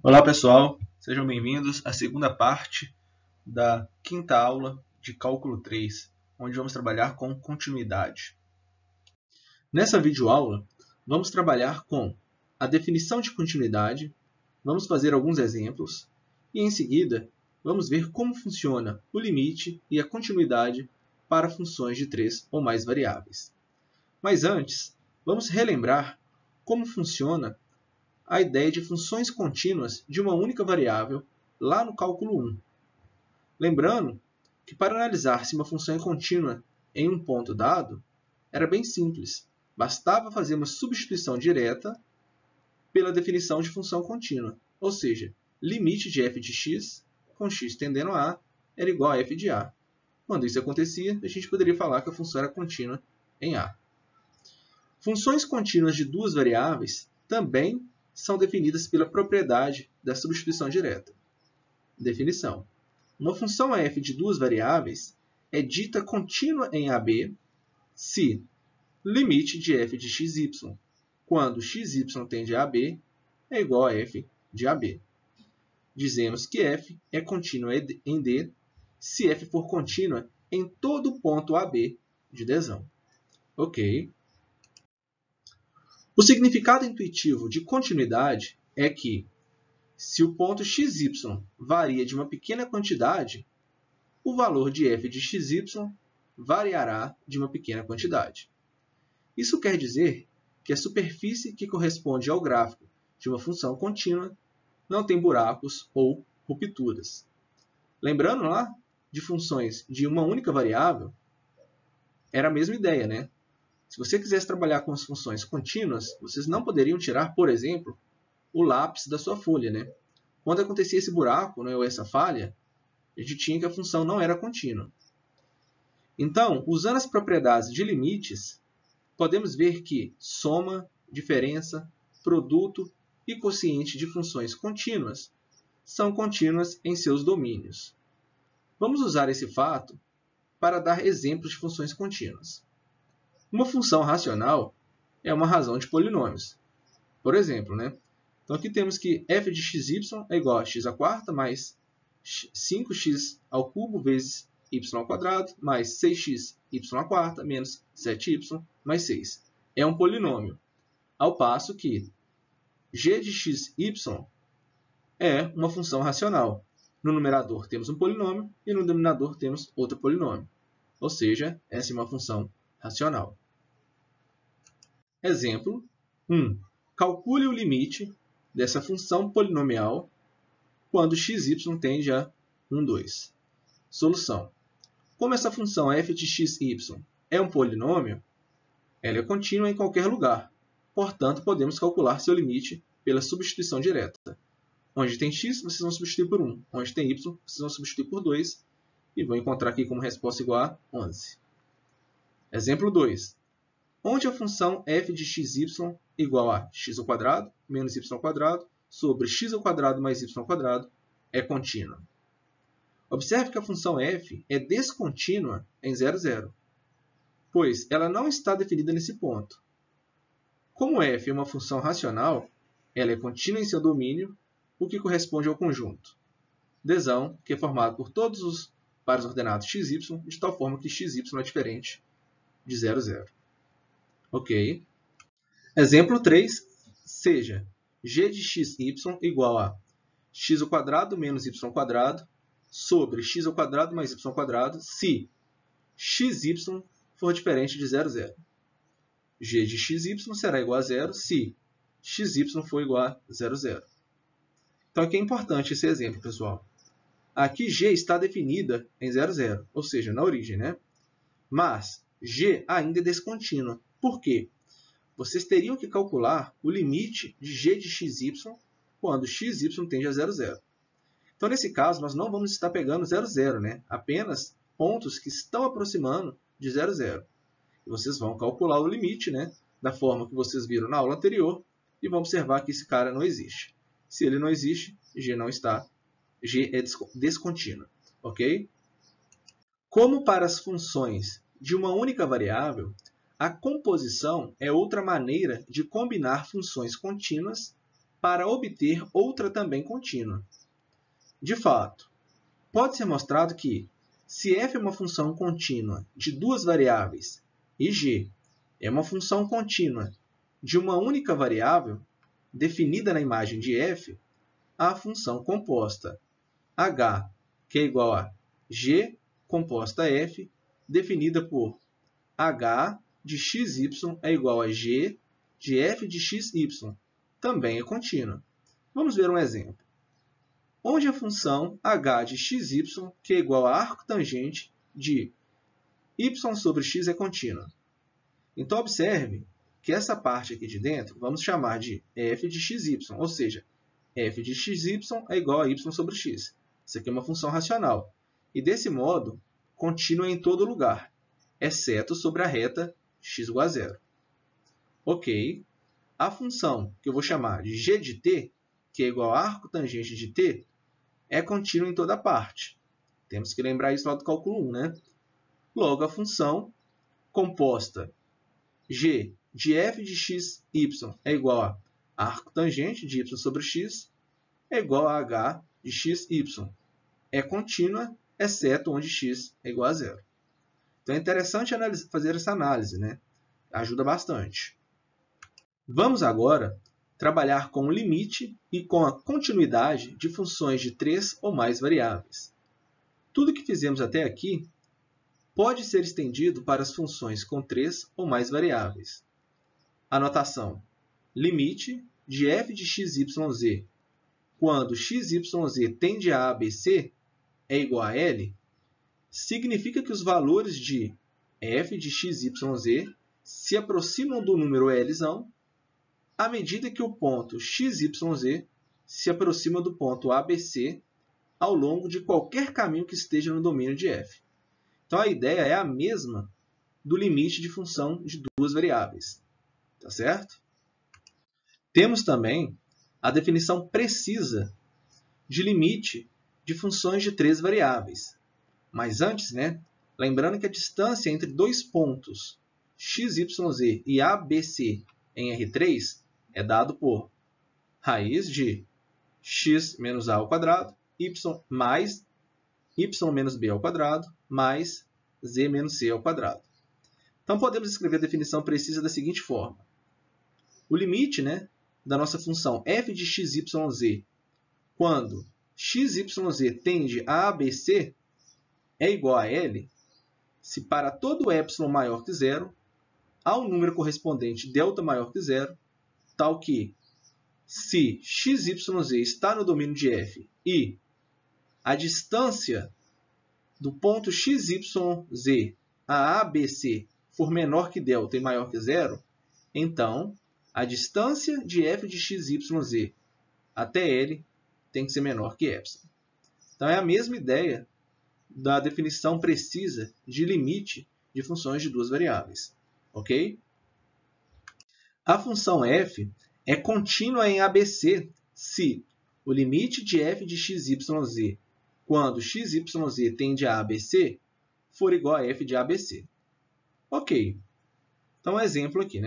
Olá pessoal, sejam bem-vindos à segunda parte da quinta aula de Cálculo 3, onde vamos trabalhar com continuidade. Nessa videoaula, vamos trabalhar com a definição de continuidade, vamos fazer alguns exemplos e, em seguida, vamos ver como funciona o limite e a continuidade para funções de 3 ou mais variáveis. Mas antes, vamos relembrar como funciona a ideia de funções contínuas de uma única variável lá no cálculo 1. Lembrando que para analisar se uma função é contínua em um ponto dado, era bem simples. Bastava fazer uma substituição direta pela definição de função contínua, ou seja, limite de f de x com x tendendo a A era igual a f de A. Quando isso acontecia, a gente poderia falar que a função era contínua em A. Funções contínuas de duas variáveis também são definidas pela propriedade da substituição direta. Definição. Uma função f de duas variáveis é dita contínua em AB se limite de f de xy, quando xy tende a AB, é igual a f de AB. Dizemos que f é contínua em D se f for contínua em todo o ponto AB de Dzão. Ok? O significado intuitivo de continuidade é que, se o ponto xy varia de uma pequena quantidade, o valor de f de xy variará de uma pequena quantidade. Isso quer dizer que a superfície que corresponde ao gráfico de uma função contínua não tem buracos ou rupturas. Lembrando lá de funções de uma única variável, era a mesma ideia, né? Se você quisesse trabalhar com as funções contínuas, vocês não poderiam tirar, por exemplo, o lápis da sua folha, né? Quando acontecia esse buraco, né, ou essa falha, a gente tinha que a função não era contínua. Então, usando as propriedades de limites, podemos ver que soma, diferença, produto e quociente de funções contínuas são contínuas em seus domínios. Vamos usar esse fato para dar exemplos de funções contínuas. Uma função racional é uma razão de polinômios. Por exemplo, né? Então, aqui temos que f de xy é igual a x² mais 5x ao cubo vezes y² mais 6xy² menos 7y mais 6. É um polinômio, ao passo que g de xy é uma função racional. No numerador temos um polinômio e no denominador temos outro polinômio. Ou seja, essa é uma função racional. Exemplo 1. Calcule o limite dessa função polinomial quando xy tende a 1, 2. Solução. Como essa função f de xy é um polinômio, ela é contínua em qualquer lugar. Portanto, podemos calcular seu limite pela substituição direta. Onde tem x, vocês vão substituir por 1. Onde tem y, vocês vão substituir por 2. E vão encontrar aqui como resposta igual a 11. Exemplo 2. Onde a função f de xy igual a x² menos y² sobre x² mais y² é contínua. Observe que a função f é descontínua em 0, 0, pois ela não está definida nesse ponto. Como f é uma função racional, ela é contínua em seu domínio, o que corresponde ao conjunto Dzão, que é formado por todos os pares ordenados xy, de tal forma que xy é diferente de 0, 0. Ok? Exemplo 3, seja g de xy igual a x² menos y² sobre x² mais y² se xy for diferente de 0, 0. G de xy será igual a 0 se xy for igual a 0, 0. Então, aqui é importante esse exemplo, pessoal. Aqui g está definida em 0, 0, ou seja, na origem, né? Mas g ainda é descontínua. Por quê? Vocês teriam que calcular o limite de g de xy quando xy tende a 0, 0. Então, nesse caso, nós não vamos estar pegando 0, 0, né? Apenas pontos que estão aproximando de 0, 0. E vocês vão calcular o limite, né? Da forma que vocês viram na aula anterior e vão observar que esse cara não existe. Se ele não existe, g é descontínua. Ok? Como para as funções de uma única variável, a composição é outra maneira de combinar funções contínuas para obter outra também contínua. De fato, pode ser mostrado que, se f é uma função contínua de duas variáveis e g é uma função contínua de uma única variável, definida na imagem de f, a função composta h, que é igual a g composta f, definida por h de xy é igual a g de f de xy, também é contínua. Vamos ver um exemplo. Onde a função h de xy, que é igual a arco tangente de y sobre x, é contínua. Então, observe que essa parte aqui de dentro vamos chamar de f de xy, ou seja, f de xy é igual a y sobre x. Isso aqui é uma função racional. E, desse modo, contínua em todo lugar, exceto sobre a reta x igual a zero. Ok. A função que eu vou chamar de g de t, que é igual a arco tangente de t, é contínua em toda parte. Temos que lembrar isso lá do cálculo 1, né? Logo, a função composta g de f de xy é igual a arco tangente de y sobre x é igual a h de xy. É contínua, exceto onde x é igual a zero. Então, é interessante fazer essa análise, né? Ajuda bastante. Vamos agora trabalhar com o limite e com a continuidade de funções de 3 ou mais variáveis. Tudo que fizemos até aqui pode ser estendido para as funções com 3 ou mais variáveis. Anotação: limite de f de xyz quando xyz tende a ABC é igual a L, significa que os valores de f de xyz se aproximam do número L à medida que o ponto XYZ se aproxima do ponto ABC ao longo de qualquer caminho que esteja no domínio de f. Então, a ideia é a mesma do limite de função de duas variáveis. Tá certo? Temos também a definição precisa de limite de funções de 3 variáveis. Mas antes, lembrando que a distância entre dois pontos XYZ e ABC em R3 é dado por raiz de x menos a ao quadrado, y mais y menos b ao quadrado, mais z menos c ao quadrado. Então, podemos escrever a definição precisa da seguinte forma. O limite da nossa função f de xyz quando xyz tende a ABC é igual a L se para todo epsilon maior que zero há um número correspondente delta maior que zero, tal que, se xyz está no domínio de f e a distância do ponto xyz a ABC for menor que delta e maior que zero, então a distância de f de xyz até L tem que ser menor que epsilon. Então, é a mesma ideia da definição precisa de limite de funções de duas variáveis. Ok? A função f é contínua em ABC se o limite de f de xyz quando xyz tende a ABC for igual a f de ABC. Ok. Então, um exemplo aqui,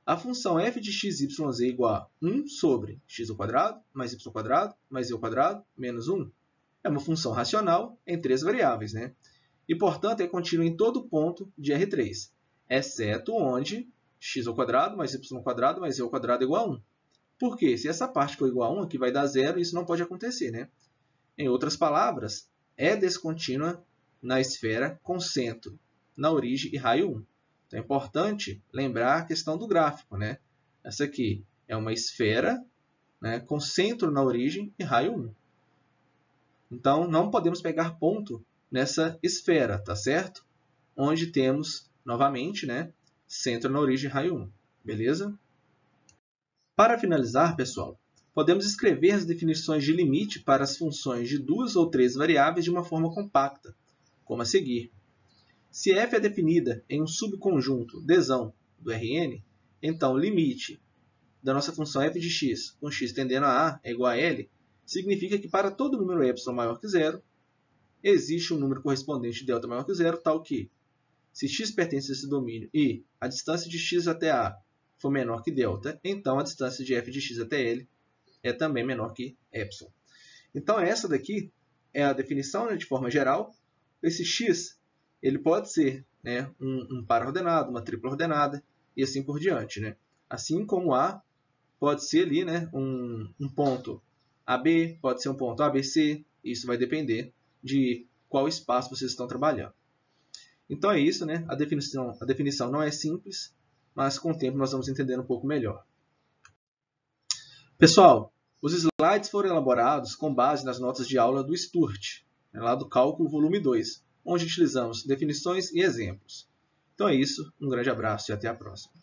A função f de xyz é igual a 1 sobre x ao quadrado, mais y ao quadrado, mais z ao quadrado, menos 1. É uma função racional em 3 variáveis, E, portanto, é contínua em todo ponto de R3, exceto onde x ao quadrado mais y ao quadrado mais z ao quadrado é igual a 1. Por quê? Se essa parte for igual a 1, aqui vai dar zero e isso não pode acontecer, Em outras palavras, é descontínua na esfera com centro na origem e raio 1. Então, é importante lembrar a questão do gráfico, Essa aqui é uma esfera com centro na origem e raio 1. Então, não podemos pegar ponto nessa esfera, tá certo? Onde temos, novamente, centro na origem e raio 1. Beleza? Para finalizar, pessoal, podemos escrever as definições de limite para as funções de 2 ou 3 variáveis de uma forma compacta, como a seguir. Se f é definida em um subconjunto Dzão do Rn, então o limite da nossa função f de x com x tendendo a A é igual a L, significa que para todo número epsilon maior que zero, existe um número correspondente de delta maior que zero, tal que, se x pertence a esse domínio e a distância de x até A for menor que delta, então a distância de f de x até L é também menor que epsilon. Então, essa daqui é a definição, né, de forma geral. Esse x ele pode ser, né, um par ordenado, uma tripla ordenada, e assim por diante. Né? Assim como A pode ser ali, né, um ponto AB, pode ser um ponto ABC, isso vai depender de qual espaço vocês estão trabalhando. Então é isso, né? A definição não é simples, mas com o tempo nós vamos entender um pouco melhor. Pessoal, os slides foram elaborados com base nas notas de aula do Sturt, lá do Cálculo Volume 2, onde utilizamos definições e exemplos. Então é isso, um grande abraço e até a próxima.